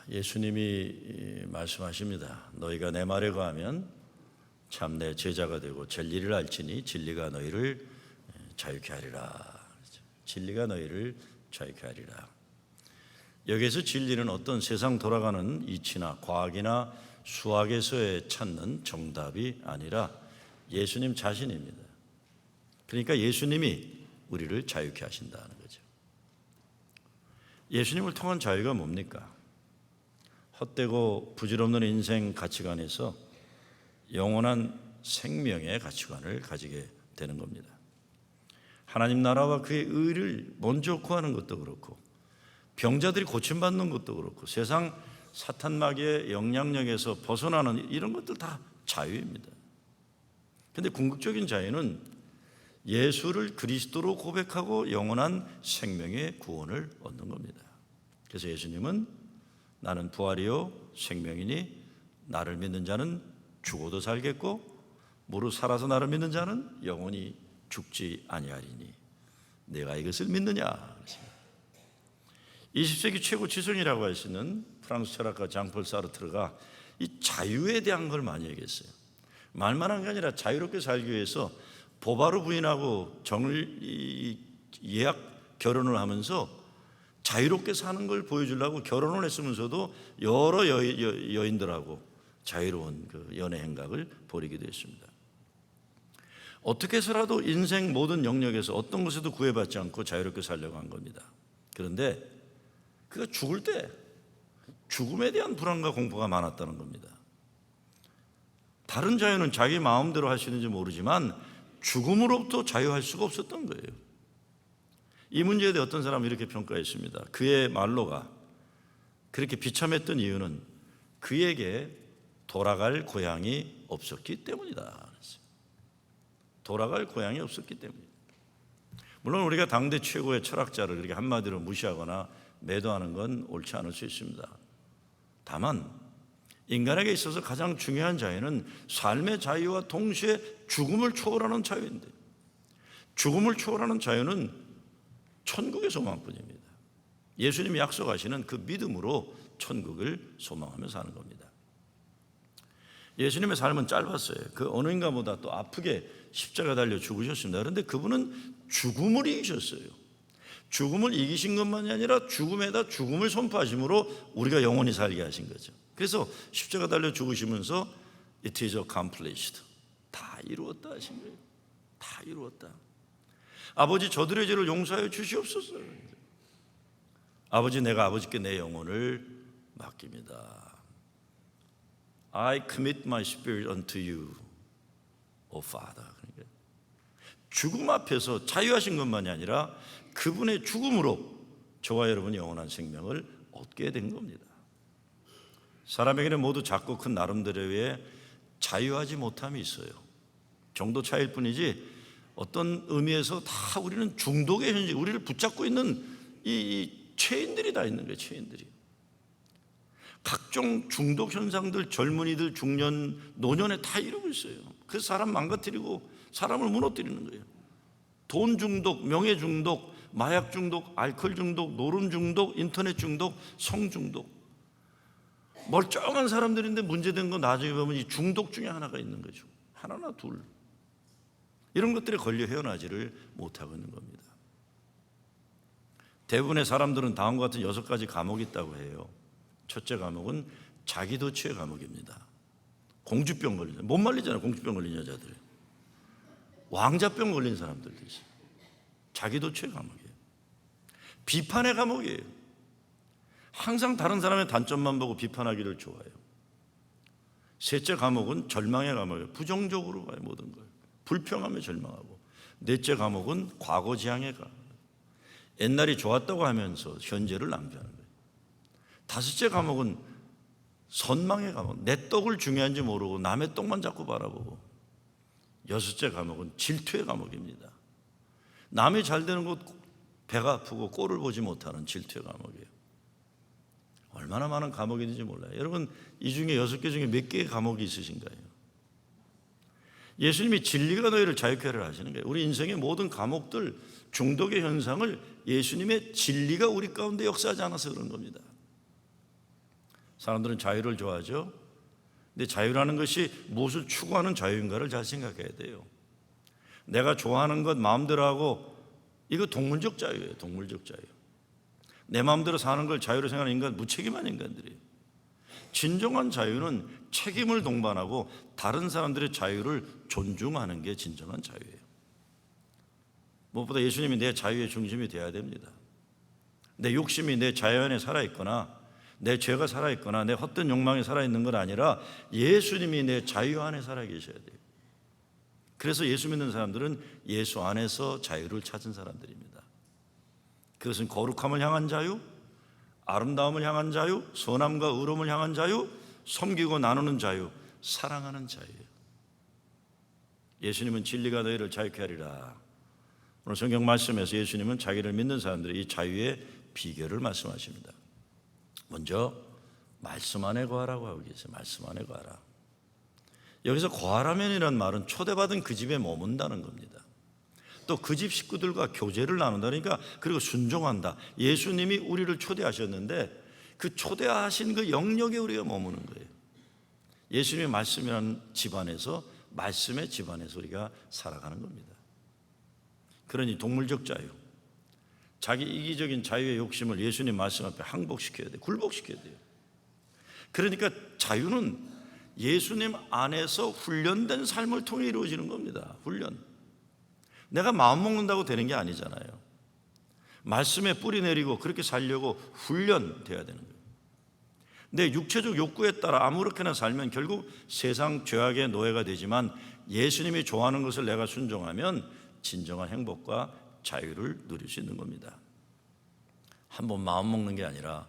예수님이 말씀하십니다. 너희가 내 말에 거하면 참 내 제자가 되고 진리를 알지니 진리가 너희를 자유케 하리라. 진리가 너희를 자유케 하리라. 여기에서 진리는 어떤 세상 돌아가는 이치나 과학이나 수학에서의 찾는 정답이 아니라 예수님 자신입니다. 그러니까 예수님이 우리를 자유케 하신다는 거죠. 예수님을 통한 자유가 뭡니까? 헛되고 부질없는 인생 가치관에서 영원한 생명의 가치관을 가지게 되는 겁니다. 하나님 나라와 그의 의를 먼저 구하는 것도 그렇고, 병자들이 고침받는 것도 그렇고, 세상 사탄 마귀의 영향력에서 벗어나는 이런 것들 다 자유입니다. 그런데 궁극적인 자유는 예수를 그리스도로 고백하고 영원한 생명의 구원을 얻는 겁니다. 그래서 예수님은 나는 부활이요 생명이니 나를 믿는 자는 죽어도 살겠고 무릇 살아서 나를 믿는 자는 영원히 죽지 아니하리니 내가 이것을 믿느냐. 20세기 최고 지성이라고 할 수 있는 프랑스 철학가 장폴 사르트르가 이 자유에 대한 걸 많이 얘기했어요. 말만 한 게 아니라 자유롭게 살기 위해서 보바로 부인하고 예약 결혼을 하면서 자유롭게 사는 걸 보여주려고 결혼을 했으면서도 여러 여인들하고 자유로운 그 연애 행각을 벌이기도 했습니다. 어떻게 해서라도 인생 모든 영역에서 어떤 것에도 구애받지 않고 자유롭게 살려고 한 겁니다. 그런데 그가 죽을 때 죽음에 대한 불안과 공포가 많았다는 겁니다. 다른 자유는 자기 마음대로 할 수 있는지 모르지만 죽음으로부터 자유할 수가 없었던 거예요. 이 문제에 대해 어떤 사람은 이렇게 평가했습니다. 그의 말로가 그렇게 비참했던 이유는 그에게 돌아갈 고향이 없었기 때문이다. 돌아갈 고향이 없었기 때문이다. 물론 우리가 당대 최고의 철학자를 이렇게 한마디로 무시하거나 매도하는 건 옳지 않을 수 있습니다. 다만 인간에게 있어서 가장 중요한 자유는 삶의 자유와 동시에 죽음을 초월하는 자유인데, 죽음을 초월하는 자유는 천국의 소망뿐입니다. 예수님이 약속하시는 그 믿음으로 천국을 소망하며 사는 겁니다. 예수님의 삶은 짧았어요. 그 어느 인간보다 또 아프게 십자가 달려 죽으셨습니다. 그런데 그분은 죽음을 이기셨어요. 죽음을 이기신 것만이 아니라 죽음에다 죽음을 선포하심으로 우리가 영원히 살게 하신 거죠. 그래서 십자가 달려 죽으시면서 It is accomplished. 다 이루었다 하신 거예요. 다 이루었다. 아버지 저들의 죄를 용서하여 주시옵소서. 아버지 내가 아버지께 내 영혼을 맡깁니다. I commit my spirit unto you, O Father. 그러니까 죽음 앞에서 자유하신 것만이 아니라 그분의 죽음으로 저와 여러분이 영원한 생명을 얻게 된 겁니다. 사람에게는 모두 작고 큰 나름대로의 자유하지 못함이 있어요. 정도 차이일 뿐이지 어떤 의미에서 다 우리는 중독의 현실, 우리를 붙잡고 있는 이 체인들이 다 있는 거예요. 체인들이. 각종 중독 현상들 젊은이들 중년 노년에 다 이루고 있어요. 그래서 사람 망가뜨리고 사람을 무너뜨리는 거예요. 돈 중독, 명예 중독, 마약 중독, 알코올 중독, 노름 중독, 인터넷 중독, 성 중독. 멀쩡한 사람들인데 문제된 건 나중에 보면 이 중독 중에 하나가 있는 거죠. 하나나 둘. 이런 것들에 걸려 헤어나지를 못하고 있는 겁니다. 대부분의 사람들은 다음과 같은 6가지 감옥이 있다고 해요. 첫째 감옥은 자기도취의 감옥입니다. 공주병 걸린, 못 말리잖아요. 공주병 걸린 여자들. 왕자병 걸린 사람들도 있어요. 자기도취의 감옥이에요. 비판의 감옥이에요. 항상 다른 사람의 단점만 보고 비판하기를 좋아해요. 셋째 감옥은 절망의 감옥이에요. 부정적으로 봐요. 모든 걸. 불평하며 절망하고. 넷째 감옥은 과거지향의 감옥. 옛날이 좋았다고 하면서 현재를 낭비하는 거예요. 다섯째 감옥은 선망의 감옥. 내 떡을 중요한지 모르고 남의 떡만 자꾸 바라보고. 여섯째 감옥은 질투의 감옥입니다. 남이 잘 되는 것 배가 아프고 꼴을 보지 못하는 질투의 감옥이에요. 얼마나 많은 감옥이 있는지 몰라요. 여러분 이 중에 6개 중에 몇 개의 감옥이 있으신가요? 예수님이 진리가 너희를 자유케 하리라 하시는 거예요. 우리 인생의 모든 감옥들, 중독의 현상을 예수님의 진리가 우리 가운데 역사하지 않아서 그런 겁니다. 사람들은 자유를 좋아하죠. 근데 자유라는 것이 무엇을 추구하는 자유인가를 잘 생각해야 돼요. 내가 좋아하는 것 마음대로 하고, 이거 동물적 자유예요. 동물적 자유. 내 마음대로 사는 걸 자유로 생각하는 인간, 무책임한 인간들이에요. 진정한 자유는 책임을 동반하고 다른 사람들의 자유를 존중하는 게 진정한 자유예요. 무엇보다 예수님이 내 자유의 중심이 되어야 됩니다. 내 욕심이 내 자유 안에 살아있거나 내 죄가 살아있거나 내 헛된 욕망이 살아있는 건 아니라 예수님이 내 자유 안에 살아계셔야 돼요. 그래서 예수 믿는 사람들은 예수 안에서 자유를 찾은 사람들입니다. 그것은 거룩함을 향한 자유, 아름다움을 향한 자유, 선함과 의로움을 향한 자유, 섬기고 나누는 자유, 사랑하는 자유예요. 예수님은 진리가 너희를 자유케 하리라. 오늘 성경 말씀에서 예수님은 자기를 믿는 사람들의 이 자유의 비결을 말씀하십니다. 먼저 말씀 안에 거하라고 하고 계세요. 말씀 안에 거하라. 여기서 거하라면이라는 말은 초대받은 그 집에 머문다는 겁니다. 또 그 집 식구들과 교제를 나눈다니까, 그리고 순종한다. 예수님이 우리를 초대하셨는데 그 초대하신 그 영역에 우리가 머무는 거예요. 예수님의 말씀이라는 집안에서, 말씀의 집안에서 우리가 살아가는 겁니다. 그러니 동물적 자유, 자기 이기적인 자유의 욕심을 예수님 말씀 앞에 항복시켜야 돼요. 굴복시켜야 돼요. 그러니까 자유는 예수님 안에서 훈련된 삶을 통해 이루어지는 겁니다. 훈련. 내가 마음먹는다고 되는 게 아니잖아요. 말씀에 뿌리 내리고 그렇게 살려고 훈련돼야 되는 거예요. 내 육체적 욕구에 따라 아무렇게나 살면 결국 세상 죄악의 노예가 되지만, 예수님이 좋아하는 것을 내가 순종하면 진정한 행복과 자유를 누릴 수 있는 겁니다. 한번 마음먹는 게 아니라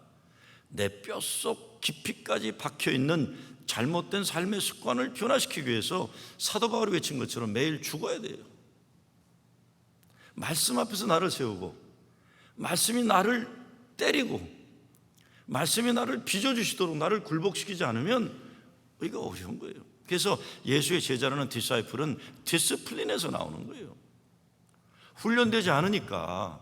내 뼛속 깊이까지 박혀있는 잘못된 삶의 습관을 변화시키기 위해서 사도 바울이 외친 것처럼 매일 죽어야 돼요. 말씀 앞에서 나를 세우고, 말씀이 나를 때리고, 말씀이 나를 빚어주시도록 나를 굴복시키지 않으면 이거 어려운 거예요. 그래서 예수의 제자라는 디사이플은 디스플린에서 나오는 거예요. 훈련되지 않으니까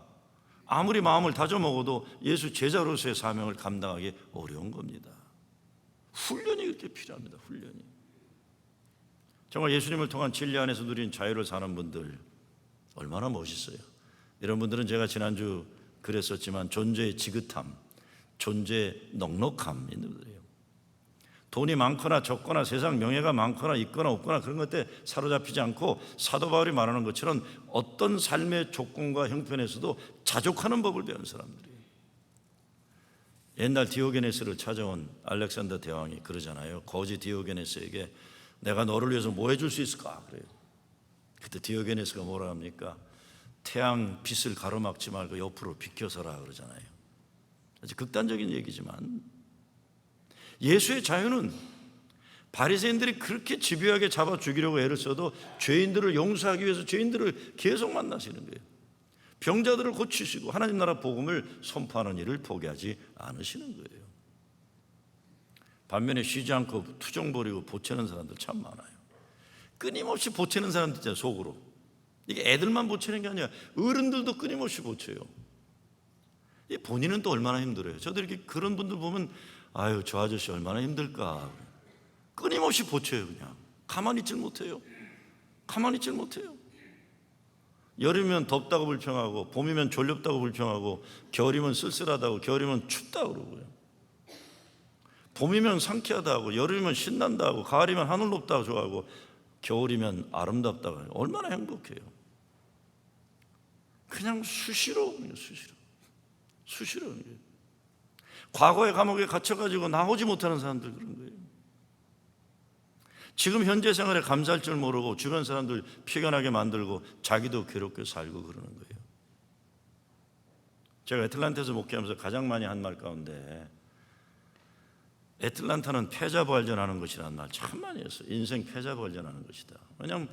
아무리 마음을 다져먹어도 예수 제자로서의 사명을 감당하기 어려운 겁니다. 훈련이 그렇게 필요합니다. 훈련이. 정말 예수님을 통한 진리 안에서 누린 자유를 사는 분들 얼마나 멋있어요. 이런 분들은 제가 지난주 그랬었지만 존재의 지긋함, 존재의 넉넉함 있는 분들이에요. 돈이 많거나 적거나 세상 명예가 많거나 있거나 없거나 그런 것에 사로잡히지 않고, 사도 바울이 말하는 것처럼 어떤 삶의 조건과 형편에서도 자족하는 법을 배운 사람들이에요. 옛날 디오게네스를 찾아온 알렉산더 대왕이 그러잖아요. 거지 디오게네스에게 내가 너를 위해서 뭐 해줄 수 있을까? 그래요. 그때 디오게네스가 뭐라 합니까? 태양 빛을 가로막지 말고 옆으로 비켜서라 그러잖아요. 아주 극단적인 얘기지만, 예수의 자유는 바리새인들이 그렇게 집요하게 잡아 죽이려고 애를 써도 죄인들을 용서하기 위해서 죄인들을 계속 만나시는 거예요. 병자들을 고치시고 하나님 나라 복음을 선포하는 일을 포기하지 않으시는 거예요. 반면에 쉬지 않고 투정 부리고 보채는 사람들 참 많아요. 끊임없이 보채는 사람들 있잖아요. 속으로. 이게 애들만 보채는 게 아니라 어른들도 끊임없이 보채요. 본인은 또 얼마나 힘들어요. 저도 이렇게 그런 분들 보면 아유, 저 아저씨 얼마나 힘들까. 끊임없이 보채요. 그냥 가만히 있질 못해요. 가만히 있질 못해요. 여름이면 덥다고 불평하고, 봄이면 졸렵다고 불평하고, 겨울이면 쓸쓸하다고, 겨울이면 춥다고 그러고요. 봄이면 상쾌하다고, 여름이면 신난다고, 가을이면 하늘 높다고 좋아하고, 겨울이면 아름답다고 해요. 얼마나 행복해요. 그냥 수시로. 과거의 감옥에 갇혀가지고 나오지 못하는 사람들 그런 거예요. 지금 현재 생활에 감사할 줄 모르고 주변 사람들 피곤하게 만들고 자기도 괴롭게 살고 그러는 거예요. 제가 애틀란타에서 목회하면서 가장 많이 한 말 가운데, 애틀란타는 패자부활전하는 것이라는 말 참 많이 했어요. 인생 패자부활전하는 것이다. 왜냐하면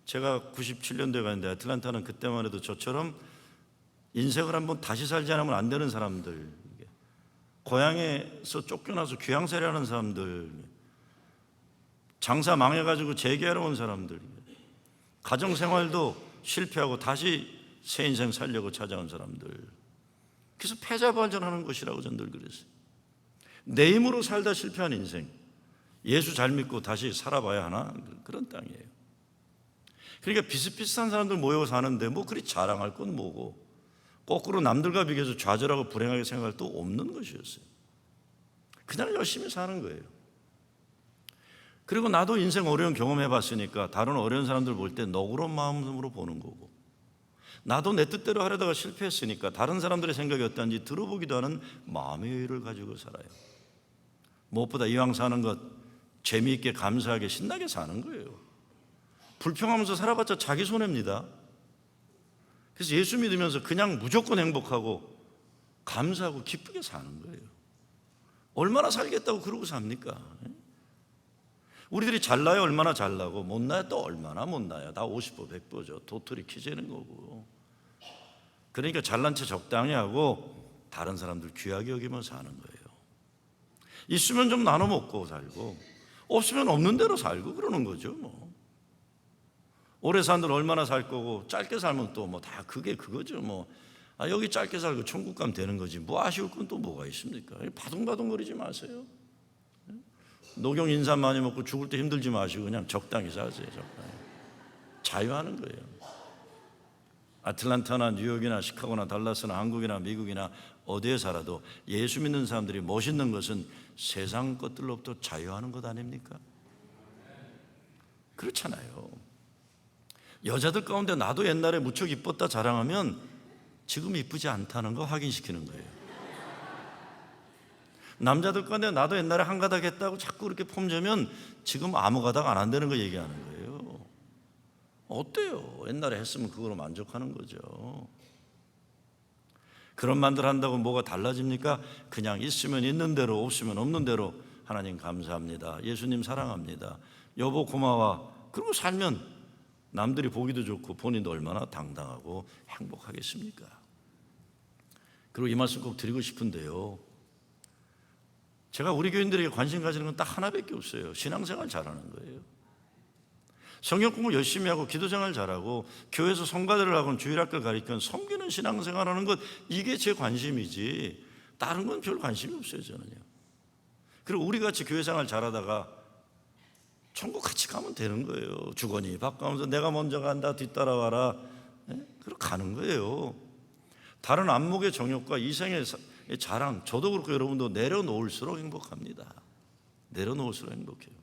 제가 97년도에 갔는데 애틀란타는 그때만 해도 저처럼 인생을 한번 다시 살지 않으면 안 되는 사람들, 고향에서 쫓겨나서 귀향살이 하는 사람들, 장사 망해가지고 재개하러 온 사람들, 가정생활도 실패하고 다시 새 인생 살려고 찾아온 사람들. 그래서 패자부활전하는 것이라고 저는 늘 그랬어요. 내 힘으로 살다 실패한 인생, 예수 잘 믿고 다시 살아봐야 하나? 그런 땅이에요. 그러니까 비슷비슷한 사람들 모여 사는데 뭐 그리 자랑할 건 뭐고, 거꾸로 남들과 비교해서 좌절하고 불행하게 생각할 또 없는 것이었어요. 그냥 열심히 사는 거예요. 그리고 나도 인생 어려운 경험해봤으니까 다른 어려운 사람들 볼 때 너그러운 마음으로 보는 거고, 나도 내 뜻대로 하려다가 실패했으니까 다른 사람들의 생각이 어떤지 들어보기도 하는 마음의 여유를 가지고 살아요. 무엇보다 이왕 사는 것 재미있게 감사하게 신나게 사는 거예요. 불평하면서 살아봤자 자기 손해입니다. 그래서 예수 믿으면서 그냥 무조건 행복하고 감사하고 기쁘게 사는 거예요. 얼마나 살겠다고 그러고 삽니까? 우리들이 잘나야 얼마나 잘나고 못나야 또 얼마나 못나요. 다 50보 100보죠. 도토리 키재는 거고. 그러니까 잘난 체 적당히 하고 다른 사람들 귀하게 여기며 사는 거예요. 있으면 좀 나눠 먹고 살고 없으면 없는 대로 살고 그러는 거죠. 뭐 오래 산들 얼마나 살 거고 짧게 살면 또 뭐 다 그게 그거죠. 뭐 여기 짧게 살고 천국 가면 되는 거지 뭐 아쉬울 건 또 뭐가 있습니까? 바둥바둥거리지 마세요. 녹용 인삼 많이 먹고 죽을 때 힘들지 마시고 그냥 적당히 사세요. 적당히 자유하는 거예요. 아틀란타나 뉴욕이나 시카고나 달라스나 한국이나 미국이나 어디에 살아도 예수 믿는 사람들이 멋있는 것은 세상 것들로부터 자유하는 것 아닙니까? 그렇잖아요. 여자들 가운데 나도 옛날에 무척 이뻤다 자랑하면 지금 이쁘지 않다는 거 확인시키는 거예요. 남자들 가운데 나도 옛날에 한 가닥 했다고 자꾸 그렇게 폼재면 지금 아무 가닥 안 한다는 거 얘기하는 거예요. 어때요? 옛날에 했으면 그거로 만족하는 거죠. 그런 말들 한다고 뭐가 달라집니까? 그냥 있으면 있는 대로 없으면 없는 대로 하나님 감사합니다. 예수님 사랑합니다. 여보 고마워. 그러고 살면 남들이 보기도 좋고 본인도 얼마나 당당하고 행복하겠습니까? 그리고 이 말씀 꼭 드리고 싶은데요. 제가 우리 교인들에게 관심 가지는 건 딱 하나밖에 없어요. 신앙생활 잘하는 거예요. 성경 공부 열심히 하고 기도생활 잘하고 교회에서 성가대를 하고 주일학교를 가르치건 섬기는 신앙생활하는 것 이게 제 관심이지 다른 건 별 관심이 없어요. 저는요. 그리고 우리같이 교회생활 잘하다가 천국 같이 가면 되는 거예요. 주거니 바꿔면서 내가 먼저 간다 뒤따라와라. 그렇게 가는 거예요. 다른 안목의 정욕과 이생의 자랑 저도 그렇고 여러분도 내려놓을수록 행복합니다. 내려놓을수록 행복해요.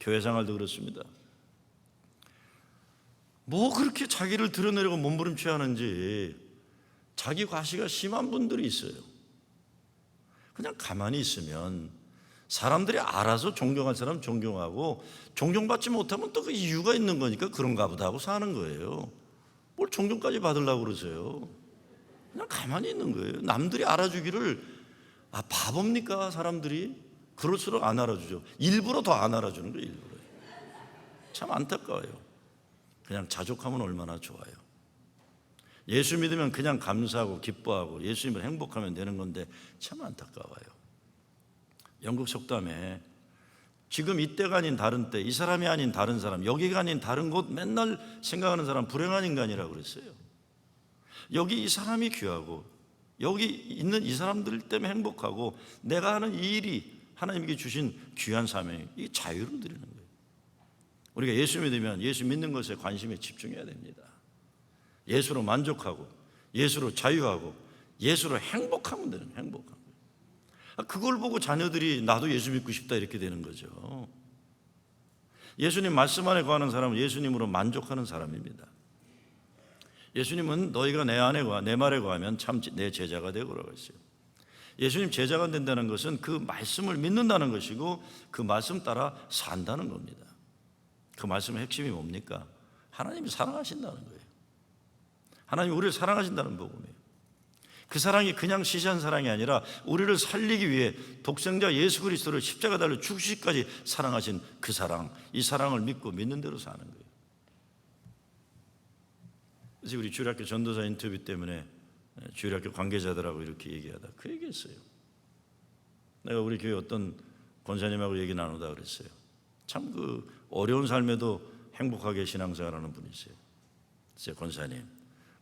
교회생활도 그렇습니다. 뭐 그렇게 자기를 드러내려고 몸부림쳐하는지 자기 과시가 심한 분들이 있어요. 그냥 가만히 있으면 사람들이 알아서 존경할 사람 존경하고 존경받지 못하면 또 그 이유가 있는 거니까 그런가 보다 하고 사는 거예요. 뭘 존경까지 받으려고 그러세요? 그냥 가만히 있는 거예요. 남들이 알아주기를 바보입니까 사람들이? 그럴수록 안 알아주죠. 일부러 더 안 알아주는 거예요. 일부러. 참 안타까워요. 그냥 자족하면 얼마나 좋아요. 예수 믿으면 그냥 감사하고 기뻐하고 예수님을 행복하면 되는 건데 참 안타까워요. 영국 속담에 지금 이때가 아닌 다른 때, 이 사람이 아닌 다른 사람, 여기가 아닌 다른 곳 맨날 생각하는 사람 불행한 인간이라고 그랬어요. 여기 이 사람이 귀하고 여기 있는 이 사람들 때문에 행복하고 내가 하는 이 일이 하나님께 주신 귀한 사명, 이 자유를 드리는 거예요. 우리가 예수 믿으면 예수 믿는 것에 관심에 집중해야 됩니다. 예수로 만족하고 예수로 자유하고 예수로 행복하면 되는 거예요. 행복한 거예요. 그걸 보고 자녀들이 나도 예수 믿고 싶다 이렇게 되는 거죠. 예수님 말씀 안에 거하는 사람은 예수님으로 만족하는 사람입니다. 예수님은 너희가 내 안에 거하 내 말에 거하면 참 내 제자가 되고라고 했어요. 예수님 제자가 된다는 것은 그 말씀을 믿는다는 것이고 그 말씀 따라 산다는 겁니다. 그 말씀의 핵심이 뭡니까? 하나님이 사랑하신다는 거예요. 하나님이 우리를 사랑하신다는 복음이에요. 그 사랑이 그냥 시시한 사랑이 아니라 우리를 살리기 위해 독생자 예수 그리스도를 십자가 달려 죽으시기까지 사랑하신 그 사랑, 이 사랑을 믿고 믿는 대로 사는 거예요. 그래서 우리 주일학교 전도사 인터뷰 때문에 주일학교 관계자들하고 이렇게 얘기하다 그 얘기했어요. 내가 우리 교회 어떤 권사님하고 얘기 나누다 그랬어요. 참 그 어려운 삶에도 행복하게 신앙생활하는 분이세요. 그래서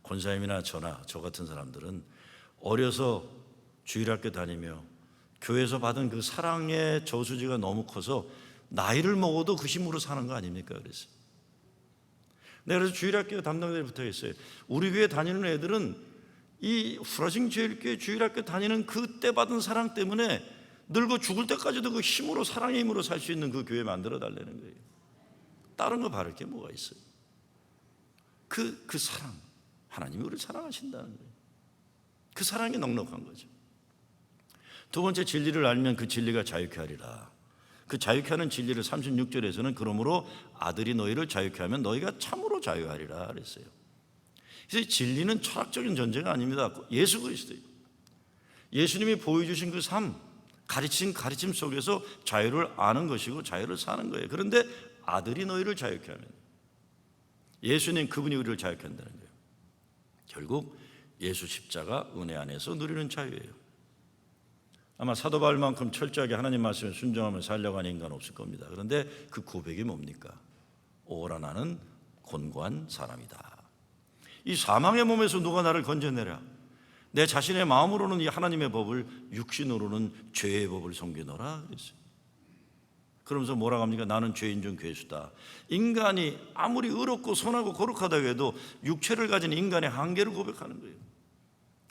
권사님이나 저나 저 같은 사람들은 어려서 주일학교 다니며 교회에서 받은 그 사랑의 저수지가 너무 커서 나이를 먹어도 그 힘으로 사는 거 아닙니까? 그래서 내가 그래서 주일학교 담당자를 부탁했어요. 우리 교회 다니는 애들은 이 후라싱 제일교회 주일학교 다니는 그때 받은 사랑 때문에 늙어 죽을 때까지도 그 힘으로, 사랑의 힘으로 살 수 있는 그 교회 만들어 달라는 거예요. 다른 거 바랄 게 뭐가 있어요? 그 사랑, 하나님이 우리를 사랑하신다는 거예요. 그 사랑이 넉넉한 거죠. 두 번째, 진리를 알면 그 진리가 자유케 하리라. 그 자유케 하는 진리를 36절에서는 그러므로 아들이 너희를 자유케 하면 너희가 참으로 자유하리라 그랬어요. 그래서 진리는 철학적인 전제가 아닙니다. 예수 그리스도예요. 예수님이 보여주신 그 삶, 가르침 속에서 자유를 아는 것이고 자유를 사는 거예요. 그런데 아들이 너희를 자유케 하면, 예수님 그분이 우리를 자유케 한다는 거예요. 결국 예수 십자가 은혜 안에서 누리는 자유예요. 아마 사도 바울만큼 철저하게 하나님 말씀에 순종하며 살려고 하는 인간은 없을 겁니다. 그런데 그 고백이 뭡니까? 오라 나는 곤고한 사람이다. 이 사망의 몸에서 누가 나를 건져내랴? 내 자신의 마음으로는 이 하나님의 법을, 육신으로는 죄의 법을 섬기노라 그랬어요. 그러면서 뭐라고 합니까? 나는 죄인 중 괴수다. 인간이 아무리 의롭고 선하고 거룩하다고 해도 육체를 가진 인간의 한계를 고백하는 거예요.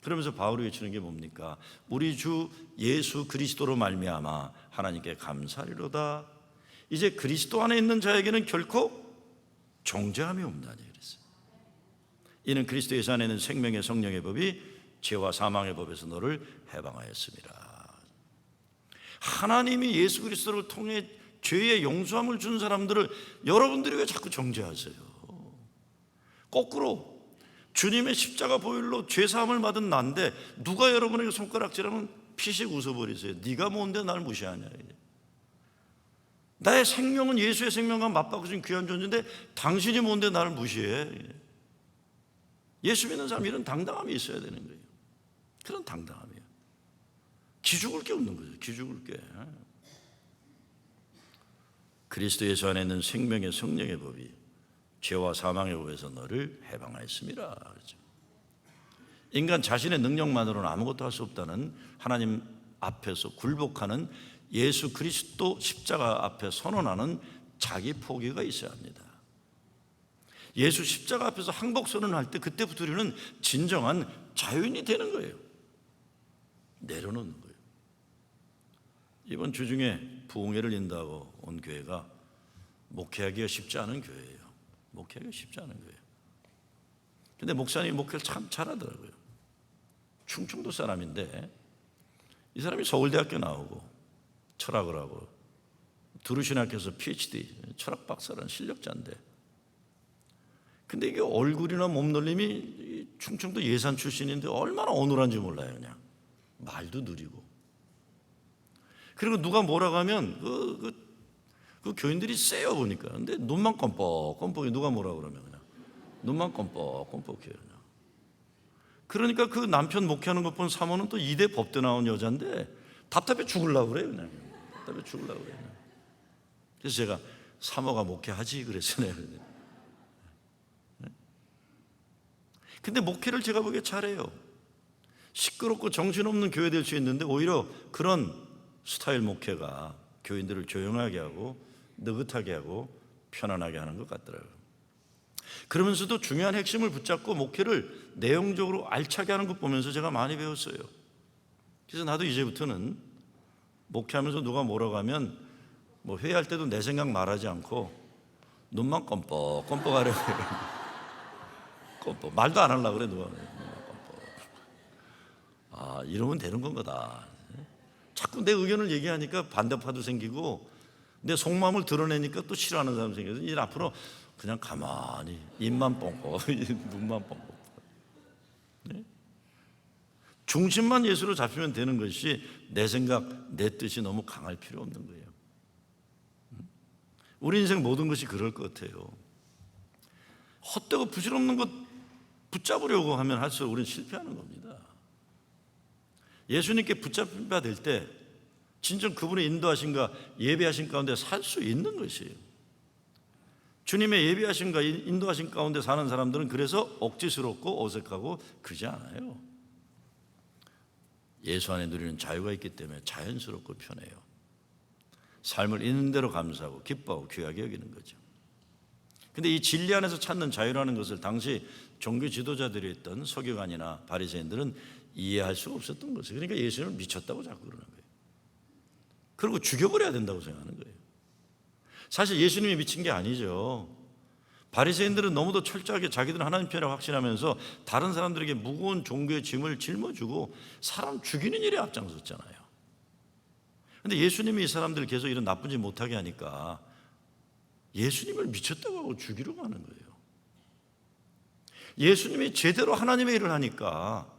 그러면서 바울이 외치는 게 뭡니까? 우리 주 예수 그리스도로 말미암아 하나님께 감사리로다. 이제 그리스도 안에 있는 자에게는 결코 정죄함이 없나니 그랬어요. 이는 그리스도 예수 안에 있는 생명의 성령의 법이 죄와 사망의 법에서 너를 해방하였습니다. 하나님이 예수 그리스도를 통해 죄의 용서함을 준 사람들을 여러분들이 왜 자꾸 정죄하세요? 거꾸로 주님의 십자가 보혈로 죄사함을 받은 난데 누가 여러분에게 손가락질하면 피식 웃어버리세요. 네가 뭔데 날 무시하냐. 나의 생명은 예수의 생명과 맞바꾸신 귀한 존재인데 당신이 뭔데 나를 무시해. 예수 믿는 사람 이런 당당함이 있어야 되는 거예요. 그런 당당함이에요. 기죽을 게 없는 거죠. 기죽을 게. 그리스도 예수 안에 있는 생명의 성령의 법이 죄와 사망의 법에서 너를 해방하였습니다. 그렇죠? 인간 자신의 능력만으로는 아무것도 할 수 없다는 하나님 앞에서 굴복하는 예수 그리스도 십자가 앞에 선언하는 자기 포기가 있어야 합니다. 예수 십자가 앞에서 항복 선언할 때 그때부터 우리는 진정한 자유인이 되는 거예요. 내려놓는 거예요. 이번 주중에 부흥회를 인도하고 온 교회가 목회하기가 쉽지 않은 교회예요. 목회하기가 쉽지 않은 거예요. 근데 목사님이 목회를 참 잘하더라고요. 충청도 사람인데 이 사람이 서울대학교 나오고 철학을 하고 두루신학교에서 PhD 철학 박사라는 실력자인데, 근데 이게 얼굴이나 몸놀림이 충청도 예산 출신인데 얼마나 어눌한지 몰라요. 그냥 말도 느리고, 그리고 누가 뭐라고 하면 그 교인들이 세요 보니까. 근데 눈만 껌뻑껌뻑이 누가 뭐라 그러면 그냥 눈만 껌뻑껌뻑해요. 그러니까 그 남편 목회하는 것 본 사모는 또 이대 법대 나온 여자인데 답답해 죽으려고 그래요. 그냥 답답해 죽으려고 그래요. 그래서 제가 사모가 목회하지 그랬어요. 근데 목회를 제가 보기에 잘해요. 시끄럽고 정신없는 교회 될 수 있는데 오히려 그런 스타일 목회가 교인들을 조용하게 하고 느긋하게 하고 편안하게 하는 것 같더라고요. 그러면서도 중요한 핵심을 붙잡고 목회를 내용적으로 알차게 하는 것 보면서 제가 많이 배웠어요. 그래서 나도 이제부터는 목회하면서 누가 뭐라고 하면 뭐 회의할 때도 내 생각 말하지 않고 눈만 껌뻑껌뻑 하려고 해요. 껌뻑. 말도 안 하려고 그래 누가. 아, 이러면 되는 건가다. 자꾸 내 의견을 얘기하니까 반대파도 생기고 내 속마음을 드러내니까 또 싫어하는 사람 생겨서 이제 앞으로 그냥 가만히 입만 뻥뻑 눈만 뻥뻑. 네? 중심만 예수로 잡히면 되는 것이 내 생각 내 뜻이 너무 강할 필요 없는 거예요. 우리 인생 모든 것이 그럴 것 같아요. 헛되고 부질없는 것 붙잡으려고 하면 할수록 우리는 실패하는 겁니다. 예수님께 붙잡힌 바 될 때 진정 그분의 인도하심과 예배하신 가운데 살 수 있는 것이에요. 주님의 예배하심과 인도하심 가운데 사는 사람들은 그래서 억지스럽고 어색하고 그러지 않아요. 예수 안에 누리는 자유가 있기 때문에 자연스럽고 편해요. 삶을 있는 대로 감사하고 기뻐하고 귀하게 여기는 거죠. 근데 이 진리 안에서 찾는 자유라는 것을 당시 종교 지도자들이 있던 서기관이나 바리새인들은 이해할 수가 없었던 것이에요. 그러니까 예수님을 미쳤다고 자꾸 그러는 거예요. 그리고 죽여버려야 된다고 생각하는 거예요. 사실 예수님이 미친 게 아니죠. 바리새인들은 너무도 철저하게 자기들은 하나님 편이라고 확신하면서 다른 사람들에게 무거운 종교의 짐을 짊어주고 사람 죽이는 일에 앞장섰잖아요. 그런데 예수님이 이 사람들 계속 이런 나쁜 짓 못하게 하니까 예수님을 미쳤다고 하고 죽이려고 하는 거예요. 예수님이 제대로 하나님의 일을 하니까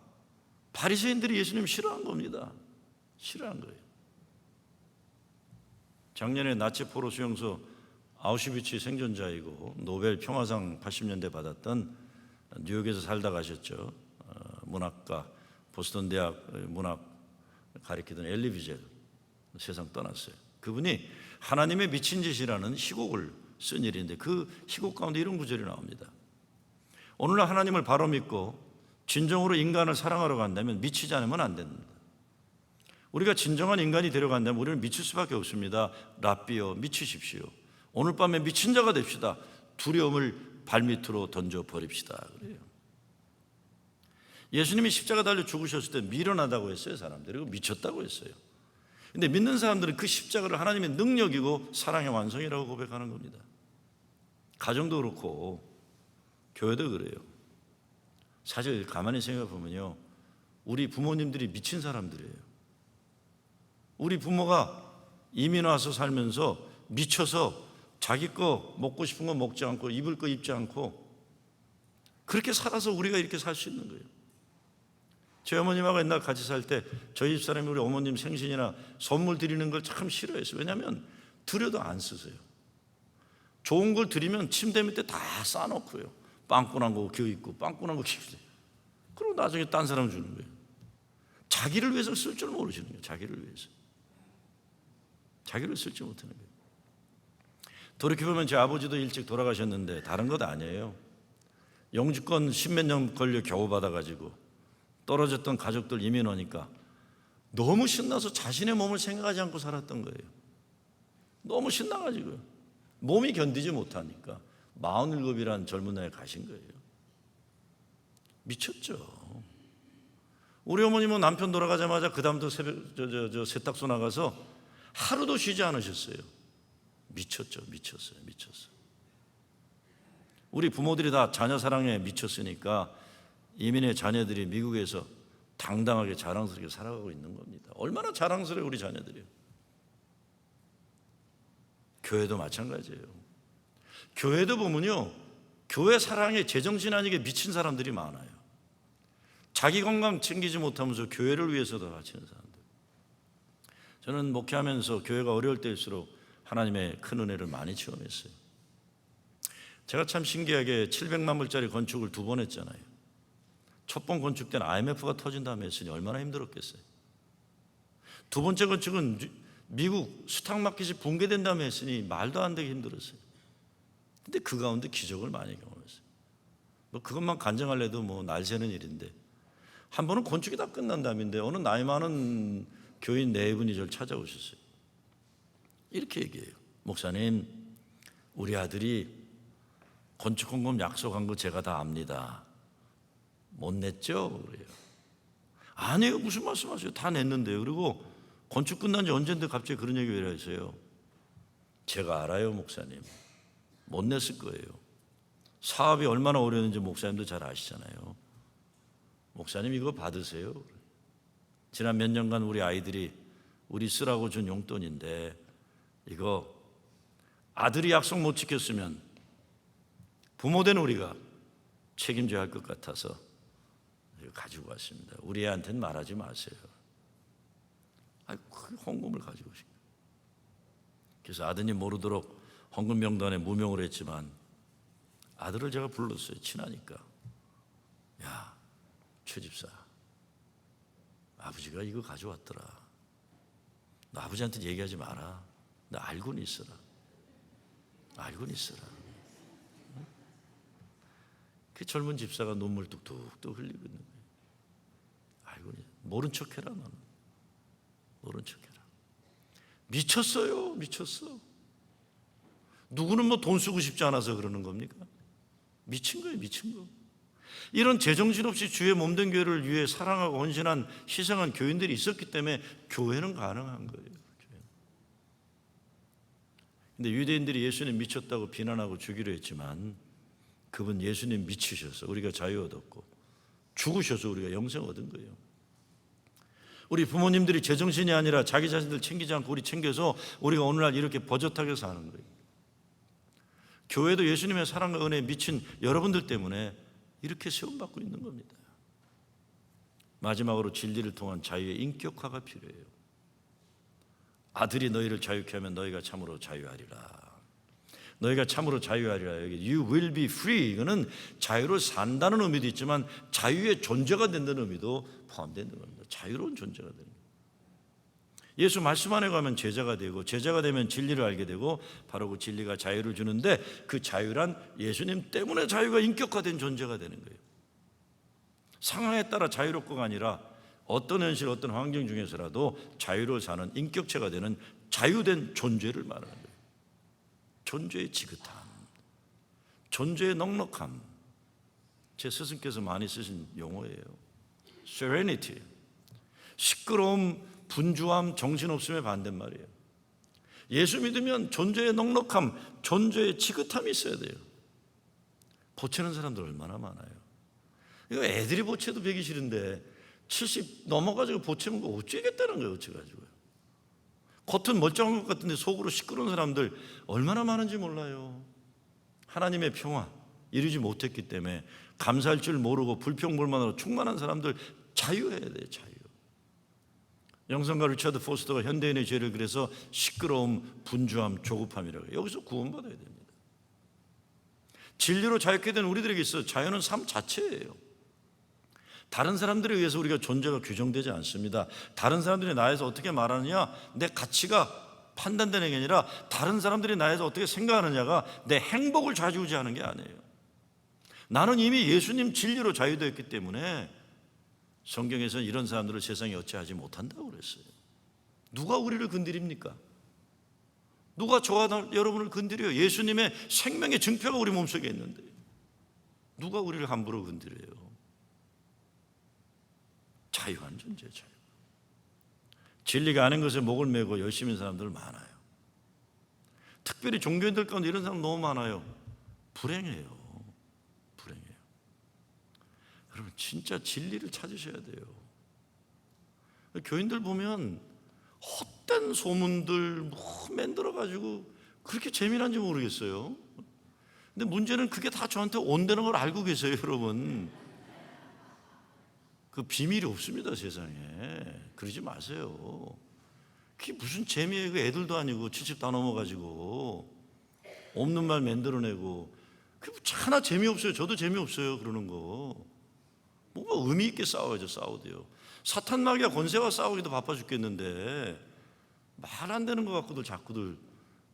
바리새인들이 예수님 싫어한 겁니다. 싫어한 거예요. 작년에 나치 포로 수용소 아우슈비츠 생존자이고 노벨 평화상 80년대 받았던 뉴욕에서 살다 가셨죠. 문학가 보스턴 대학 문학 가리키던 엘리 비젤 세상 떠났어요. 그분이 하나님의 미친 짓이라는 희곡을 쓴 일인데 그 희곡 가운데 이런 구절이 나옵니다. 오늘날 하나님을 바로 믿고 진정으로 인간을 사랑하러 간다면 미치지 않으면 안 됩니다. 우리가 진정한 인간이 되려간다면 우리는 미칠 수밖에 없습니다. 랍비여 미치십시오. 오늘 밤에 미친 자가 됩시다. 두려움을 발밑으로 던져버립시다. 그래요. 예수님이 십자가 달려 죽으셨을 때 미련하다고 했어요. 사람들이. 그리고 미쳤다고 했어요. 근데 믿는 사람들은 그 십자가를 하나님의 능력이고 사랑의 완성이라고 고백하는 겁니다. 가정도 그렇고 교회도 그래요. 사실 가만히 생각해 보면요, 우리 부모님들이 미친 사람들이에요. 우리 부모가 이민 와서 살면서 미쳐서 자기 거 먹고 싶은 거 먹지 않고 입을 거 입지 않고 그렇게 살아서 우리가 이렇게 살 수 있는 거예요. 제 어머님하고 옛날 같이 살 때 저희 집사람이 우리 어머님 생신이나 선물 드리는 걸 참 싫어했어요. 왜냐하면 드려도 안 쓰세요. 좋은 걸 드리면 침대 밑에 다 싸놓고요. 빵꾸난 거 겨 있고 빵꾸난 거 깁니다. 그리고 나중에 딴 사람 주는 거예요. 자기를 위해서 쓸 줄 모르시는 거예요. 자기를 위해서. 자기를 쓸지 못하는 거예요. 돌이켜보면 제 아버지도 일찍 돌아가셨는데 다른 것 아니에요. 영주권 10몇 년 걸려 겨우 받아가지고 떨어졌던 가족들 이민 오니까 너무 신나서 자신의 몸을 생각하지 않고 살았던 거예요. 너무 신나가지고 몸이 견디지 못하니까 47이라는 젊은 나이에 가신 거예요. 미쳤죠. 우리 어머님은 남편 돌아가자마자 그 다음부터 새벽 세탁소 나가서 하루도 쉬지 않으셨어요. 미쳤죠. 미쳤어요. 우리 부모들이 다 자녀 사랑에 미쳤으니까 이민의 자녀들이 미국에서 당당하게 자랑스럽게 살아가고 있는 겁니다. 얼마나 자랑스러워요, 우리 자녀들이요. 교회도 마찬가지예요. 교회도 보면요, 교회 사랑에 제정신 아니게 미친 사람들이 많아요. 자기 건강 챙기지 못하면서 교회를 위해서도 바치는 사람들. 저는 목회하면서 교회가 어려울 때일수록 하나님의 큰 은혜를 많이 체험했어요. 제가 참 신기하게 700만 불짜리 건축을 2번 했잖아요. 첫 번 건축 때는 IMF가 터진 다음에 했으니 얼마나 힘들었겠어요. 두 번째 건축은 미국 스탁마켓이 붕괴된 다음에 했으니 말도 안 되게 힘들었어요. 근데 그 가운데 기적을 많이 경험했어요. 뭐 그것만 간증할래도 뭐 날 새는 일인데, 한 번은 건축이 다 끝난 다음인데 어느 나이 많은 교인 4분이 저를 찾아오셨어요. 이렇게 얘기해요. 목사님, 우리 아들이 건축헌금 약속한 거 제가 다 압니다. 못 냈죠? 그래요. 아니에요. 무슨 말씀하세요? 다 냈는데요. 그리고 건축 끝난 지 언젠데 갑자기 그런 얘기 왜 하세요? 제가 알아요, 목사님. 못 냈을 거예요. 사업이 얼마나 어려웠는지 목사님도 잘 아시잖아요. 목사님 이거 받으세요. 지난 몇 년간 우리 아이들이 우리 쓰라고 준 용돈인데 이거 아들이 약속 못 지켰으면 부모된 우리가 책임져야 할 것 같아서 이거 가지고 왔습니다. 우리 애한테는 말하지 마세요. 그 헌금을 가지고 오신 거예요. 그래서 아드님 모르도록 헌금 명단에 무명을 했지만 아들을 제가 불렀어요. 친하니까. 야, 최 집사, 아버지가 이거 가져왔더라. 너 아버지한테 얘기하지 마라. 나 알고는 있어라. 알고는 있어라. 그 젊은 집사가 눈물 뚝뚝뚝 흘리고 있는 거예요. 알고는 있어라. 모른 척해라. 너는 모른 척해라. 미쳤어요. 미쳤어. 누구는 뭐 돈 쓰고 싶지 않아서 그러는 겁니까? 미친 거예요. 미친 거. 이런 제정신없이 주의 몸된 교회를 위해 사랑하고 헌신한 희생한 교인들이 있었기 때문에 교회는 가능한 거예요. 근데 유대인들이 예수님 미쳤다고 비난하고 죽이려 했지만 그분 예수님 미치셔서 우리가 자유 얻었고 죽으셔서 우리가 영생 얻은 거예요. 우리 부모님들이 제정신이 아니라 자기 자신들 챙기지 않고 우리 챙겨서 우리가 오늘날 이렇게 버젓하게 사는 거예요. 교회도 예수님의 사랑과 은혜에 미친 여러분들 때문에 이렇게 세움받고 있는 겁니다. 마지막으로 진리를 통한 자유의 인격화가 필요해요. 아들이 너희를 자유케 하면 너희가 참으로 자유하리라. 너희가 참으로 자유하리라. 여기 You will be free. 이거는 자유로 산다는 의미도 있지만 자유의 존재가 된다는 의미도 포함되는 겁니다. 자유로운 존재가 되는 거예요. 예수 말씀 안에 가면 제자가 되고 제자가 되면 진리를 알게 되고 바로 그 진리가 자유를 주는데 그 자유란 예수님 때문에 자유가 인격화된 존재가 되는 거예요. 상황에 따라 자유롭고가 아니라 어떤 현실 어떤 환경 중에서라도 자유로 사는 인격체가 되는 자유된 존재를 말하는 거예요. 존재의 지긋함, 존재의 넉넉함. 제 스승께서 많이 쓰신 용어예요. serenity. 시끄러움, 분주함, 정신없음의 반대말이에요. 예수 믿으면 존재의 넉넉함, 존재의 지긋함이 있어야 돼요. 보채는 사람들 얼마나 많아요. 이거 애들이 보채도 배기 싫은데 70 넘어가지고 보채는 거 어쩌겠다는 거예요. 어쩌가지고요. 겉은 멀쩡한 것 같은데 속으로 시끄러운 사람들 얼마나 많은지 몰라요. 하나님의 평화 이루지 못했기 때문에 감사할 줄 모르고 불평불만으로 충만한 사람들 자유해야 돼요. 자유. 영성가 리차드 포스터가 현대인의 죄를 그래서 시끄러움, 분주함, 조급함이라고 해요. 여기서 구원받아야 됩니다. 진리로 자유케 된 우리들에게 있어 자유는 삶 자체예요. 다른 사람들에 의해서 우리가 존재가 규정되지 않습니다. 다른 사람들이 나에서 어떻게 말하느냐, 내 가치가 판단되는 게 아니라 다른 사람들이 나에서 어떻게 생각하느냐가 내 행복을 좌지우지하는 게 아니에요. 나는 이미 예수님 진리로 자유되었기 때문에 성경에서는 이런 사람들을 세상에 어찌하지 못한다고 그랬어요. 누가 우리를 건드립니까? 누가 저와 여러분을 건드려요? 예수님의 생명의 증표가 우리 몸속에 있는데 누가 우리를 함부로 건드려요? 자유한 존재, 자유. 진리가 아닌 것에 목을 메고 열심히 사람들 많아요. 특별히 종교인들 가운데 이런 사람 너무 많아요. 불행해요. 불행해요. 여러분 진짜 진리를 찾으셔야 돼요. 교인들 보면 헛된 소문들 만들어가지고 그렇게 재미난지 모르겠어요. 근데 문제는 그게 다 저한테 온다는 걸 알고 계세요, 여러분. 그 비밀이 없습니다, 세상에. 그러지 마세요. 그게 무슨 재미예요? 그 애들도 아니고 70 다 넘어가지고 없는 말 만들어내고 그게 하나 재미없어요. 저도 재미없어요, 그러는 거. 뭔가 의미 있게 싸워야죠, 싸워도요. 사탄 마귀와 권세와 싸우기도 바빠 죽겠는데 말 안 되는 것 갖고도 자꾸들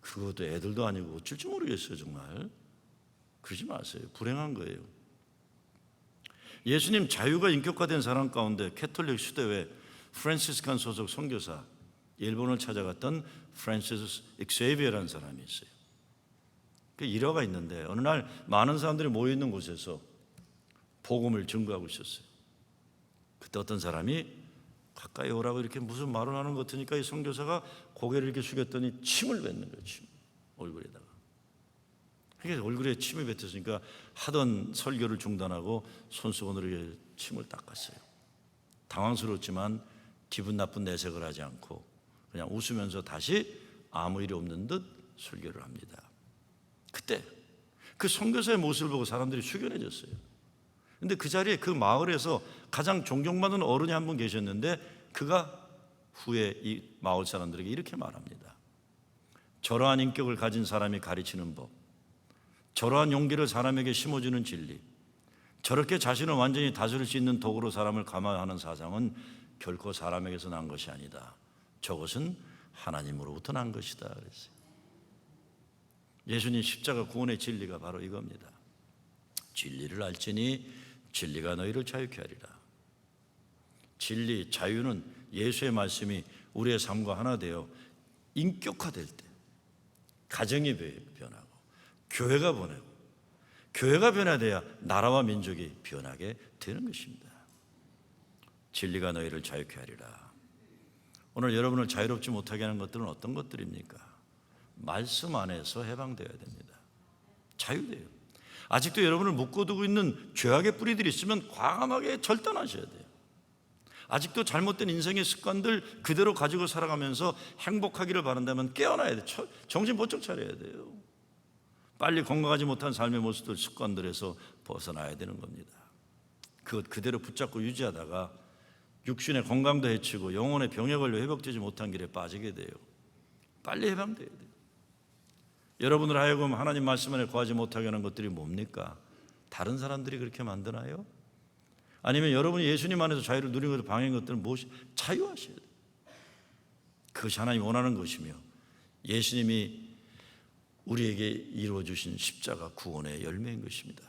그것도 애들도 아니고 어쩔 줄 모르겠어요, 정말. 그러지 마세요. 불행한 거예요. 예수님 자유가 인격화된 사람 가운데 캐톨릭 수도회 프란시스칸 소속 선교사 일본을 찾아갔던 프란시스 익세비어라는 사람이 있어요. 그 일화가 있는데 어느 날 많은 사람들이 모여있는 곳에서 복음을 증거하고 있었어요. 그때 어떤 사람이 가까이 오라고 이렇게 무슨 말을 하는 것 같으니까 이 선교사가 고개를 이렇게 숙였더니 침을 뱉는 거예요. 침, 얼굴에다가. 그러니까 얼굴에 침을 뱉었으니까 하던 설교를 중단하고 손수건으로 침을 닦았어요. 당황스러웠지만 기분 나쁜 내색을 하지 않고 그냥 웃으면서 다시 아무 일이 없는 듯 설교를 합니다. 그때 그 선교사의 모습을 보고 사람들이 숙연해졌어요. 근데 그 자리에 그 마을에서 가장 존경받는 어른이 한 분 계셨는데 그가 후에 이 마을 사람들에게 이렇게 말합니다. 저러한 인격을 가진 사람이 가르치는 법, 저러한 용기를 사람에게 심어주는 진리, 저렇게 자신을 완전히 다스릴 수 있는 도구로 사람을 감화하는 사상은 결코 사람에게서 난 것이 아니다. 저것은 하나님으로부터 난 것이다 그랬어요. 예수님 십자가 구원의 진리가 바로 이겁니다. 진리를 알지니 진리가 너희를 자유케 하리라. 진리, 자유는 예수의 말씀이 우리의 삶과 하나 되어 인격화될 때 가정이 변하고 교회가 변하고 교회가 변화돼야 나라와 민족이 변하게 되는 것입니다. 진리가 너희를 자유케 하리라. 오늘 여러분을 자유롭지 못하게 하는 것들은 어떤 것들입니까? 말씀 안에서 해방되어야 됩니다. 자유돼요. 아직도 여러분을 묶어두고 있는 죄악의 뿌리들이 있으면 과감하게 절단하셔야 돼요. 아직도 잘못된 인생의 습관들 그대로 가지고 살아가면서 행복하기를 바란다면 깨어나야 돼요. 정신 번쩍 차려야 돼요. 빨리 건강하지 못한 삶의 모습들, 습관들에서 벗어나야 되는 겁니다. 그것 그대로 붙잡고 유지하다가 육신의 건강도 해치고 영혼의 병에 걸려 회복되지 못한 길에 빠지게 돼요. 빨리 해방돼야 돼요. 여러분을 하여금 하나님 말씀 안에 거하지 못하게 하는 것들이 뭡니까? 다른 사람들이 그렇게 만드나요? 아니면 여러분이 예수님 안에서 자유를 누리는 것을 방해한 것들은 무엇이? 자유하셔야 돼요. 그것이 하나님이 원하는 것이며 예수님이 우리에게 이루어주신 십자가 구원의 열매인 것입니다.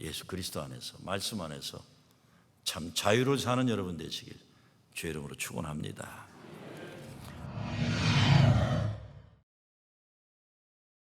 예수 그리스도 안에서, 말씀 안에서 참 자유로 사는 여러분 되시길 주의 이름으로 축원합니다.